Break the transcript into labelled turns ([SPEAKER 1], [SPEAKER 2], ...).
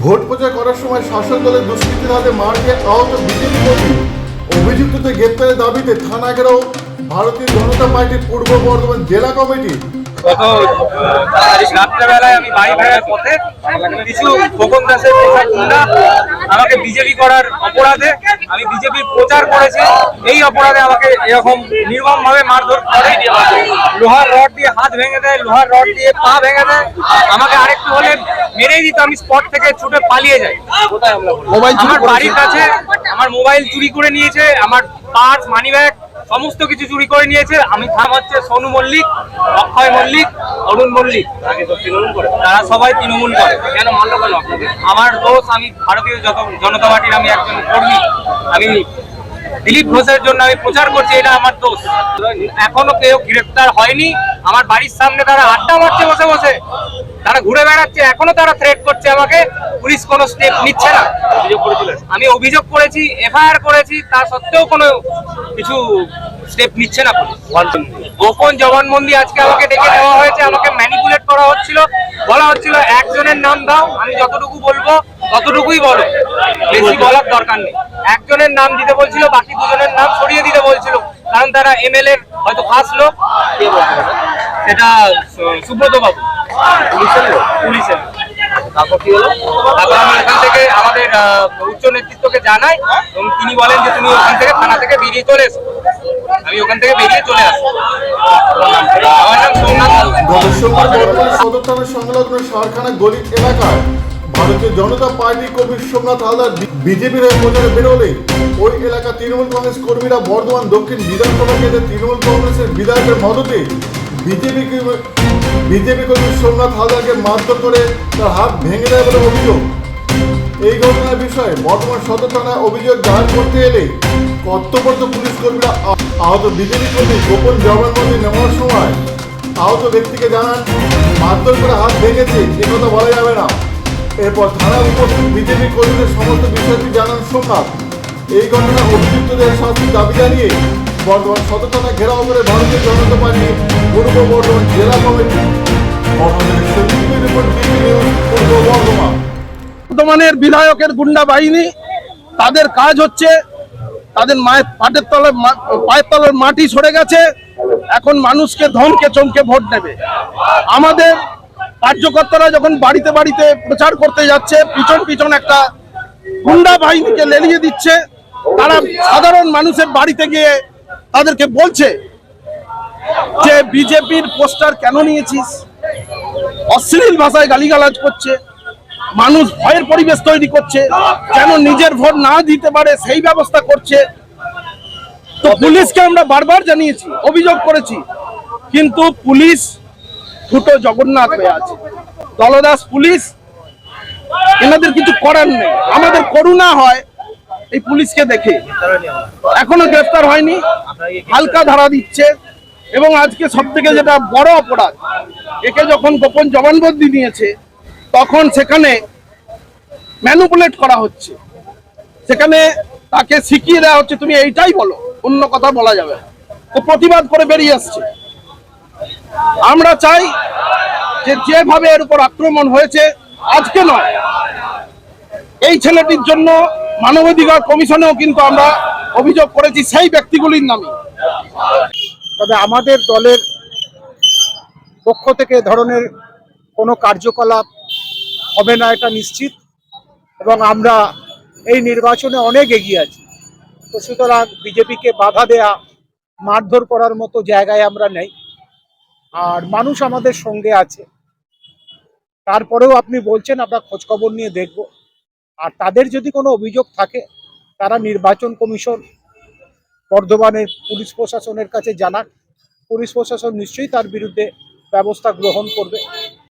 [SPEAKER 1] Vote প্রচার করার সময় শাসক দলের দুষ্কৃতীর হাতে মার খেয়ে আহত বিজেপি কর্মী অভিযুক্তদের গ্রেপ্তারের দাবিতে থানা ঘেরাও ভারতীয় জনতা পার্টির পূর্ব বর্ধমান জেলা কমিটি।
[SPEAKER 2] গত রাত্রেবেলায় আমি বাড়ি ফেরার পথে কিছু খোকন দাসের গুন্ডা আমাকে বিজেপি করার অপরাধে, আমি বিজেপির প্রচার করেছি এই অপরাধে আমাকে এরকম নির্মম ভাবে মারধর করে, লোহার রড দিয়ে হাত ভেঙে দেয়, লোহার রড দিয়ে পা ভেঙে দেয়। আমাকে আরেকটু হলে মেরেই দিত, আমি স্পট থেকে ছুটে পালিয়ে যাই। আমার বাড়ির কাছে আমার মোবাইল চুরি করে নিয়েছে, আমার পার্স, মানি ব্যাগ সমস্ত কিছু চুরি করে নিয়েছে। আমি নাম হচ্ছে সোনু মল্লিক, অক্ষয় মল্লিক, অরুণ মল্লিক, তারা সবাই তৃণমূল করে। কেন মানলো কেন আপনাদের? আমার দোষ, আমি ভারতীয় জনতা পার্টির আমি একজন কর্মী, আমি দিলীপ ঘোষের জন্য আমি প্রচার করছি, এটা আমার দোষ। এখনো কেউ গ্রেফতার হয়নি। আমার বাড়ির সামনে তারা আড্ডা মারছে বসে বসে, তারা ঘুরে বেড়াচ্ছে, এখনো তারা থ্রেট করছে আমাকে। পুলিশ কোনো স্টেপ নিচ্ছে না। আমি অভিযোগ করেছি, এফআইআর করেছি, তা সত্ত্বেও কোনো কিছু স্টেপ নিচ্ছে না পুলিশ। গোপন জবানবন্দি আজকে আমাকে ডেকে দেওয়া হয়েছে, আমাকে ম্যানিপুলেট করা হচ্ছিল, বলা হচ্ছিল একজনের নাম দাও, আমি যতটুকু বলবো ততটুকুই বলো, বেশি বলার দরকার নেই। একজনের নাম দিতে বলছিল, বাকি দুজনের নাম সরিয়ে দিতে বলছিল, কারণ তারা এমএলএ হয়তো ফার্স্ট লোক। সেটা সুব্রত বাবু, পুলিশের। তারপর কি হলো? তারপর আমি ওখান থেকে আমাদের উচ্চ নেতৃত্বকে জানাই এবং তিনি বলেন যে তুমি ওখান থেকে থানা থেকে বেরিয়ে চলে এসো। আমি ওখান থেকে বেরিয়ে চলে আসি। আমার নাম সোমনাথ।
[SPEAKER 1] গত সোমবার বর্ধমান সদর থানার সংলগ্ন সারখানা গলি এলাকায় ভারতীয় জনতা পার্টি কর্মী সোমনাথ হালদার বিজেপির হয়ে প্রচারে বেরোলে ওই এলাকা তৃণমূল কংগ্রেস কর্মীরা বর্ধমান দক্ষিণ বিধানসভা কেন্দ্রে তৃণমূল কংগ্রেসের বিধায়কের মদতে বিজেপি কর্মী সোমনাথ হালদারকে মারধর করে তার হাত ভেঙে দেয় বলে অভিযোগ। এই ঘটনার বিষয়ে বর্ধমান সদর থানায় অভিযোগ দায়ের করতে এলে কর্তব্যরত পুলিশ কর্মীরা আহত বিজেপি কর্মী গোপন জবানবন্দি নেওয়ার সময় আহত ব্যক্তিকে জানান মারধর করে হাত ভেঙেছে, একথা বলা যাবে না। এরপর থানায় উপস্থিত বিজেপি কর্মীদের সমস্ত বিষয়টি জানান সোমনাথ। এই ঘটনায় অভিযুক্তদের শাস্তির দাবি জানিয়ে বর্ধমান সদর থানা ঘেরাও করে ভারতীয় জনতা পার্টি পূর্ব বর্ধমান জেলা কমিটি।
[SPEAKER 3] বর্ধমানের বিধায়কের গুন্ডা বাহিনী, তাদের কাজ হচ্ছে তাদের পায়ের তলার মাটি সরে গেছে, এখন মানুষকে ধমকে চমকে ভোট দেবে। আমাদের কার্যকর্তারা যখন বাড়িতে বাড়িতে প্রচার করতে যাচ্ছে, পিছন পিছন একটা গুন্ডা বাহিনীকে লেলিয়ে দিচ্ছে। তারা সাধারণ মানুষের বাড়িতে গিয়ে তাদেরকে বলছে যে বিজেপির পোস্টার কেন নিয়েছিস, অশ্লীল ভাষায় গালিগালাজ করছে, মানুষ ভয়ের পরিবেশ তৈরি করছে, যেন নিজের ভোট না দিতে পারে সেই ব্যবস্থা করছে। তো পুলিশকে আমরা বারবার জানিয়েছি, অভিযোগ করেছি, কিন্তু পুলিশ ছোট জগন্নাথ হয়ে আছে। দলদাস পুলিশ, এনাদের কিছু করার নেই। আমাদের করুণা হয় এই পুলিশকে দেখে, এখনো গ্রেফতার হয়নি, হালকা ধারা দিচ্ছে। এবং আজকে সব থেকে যেটা বড় অপরাধ, একে যখন গোপন জবানবন্দি নিয়েছে তখন সেখানে ম্যানিপুলেট করা হচ্ছে, সেখানে তাকে শিখিয়ে দেওয়া হচ্ছে তুমি এইটাই বলো, অন্য কথা বলা যাবে না। তো প্রতিবাদ করে বেরিয়ে আসছে। আমরা চাই যে যেভাবে এর উপর আক্রমণ হয়েছে, আজকে নয়, এই ছেলেটির জন্য মানবাধিকার কমিশনেও কিন্তু আমরা অভিযোগ করেছি সেই ব্যক্তিগুলির নামে।
[SPEAKER 4] তবে আমাদের দলের পক্ষ থেকে ধরনের কোনো কার্যকলাপ হবে না, এটা নিশ্চিত। এবং আমরা এই নির্বাচনে অনেক এগিয়ে আছি। তো সুতরাং বিজেপিকে বাধা দেয়া, মারধর করার মতো জায়গায় আমরা নেই। আর মানুষ আমাদের সঙ্গে আছে। তারপরেও আপনি বলছেন, আমরা খোঁজখবর নিয়ে দেখব। আর তাদের যদি কোনো অভিযোগ থাকে, তারা নির্বাচন কমিশন, বর্ধমানের পুলিশ প্রশাসনের কাছে জানান। পুলিশ প্রশাসন নিশ্চয়ই তার বিরুদ্ধে ব্যবস্থা গ্রহণ করবে।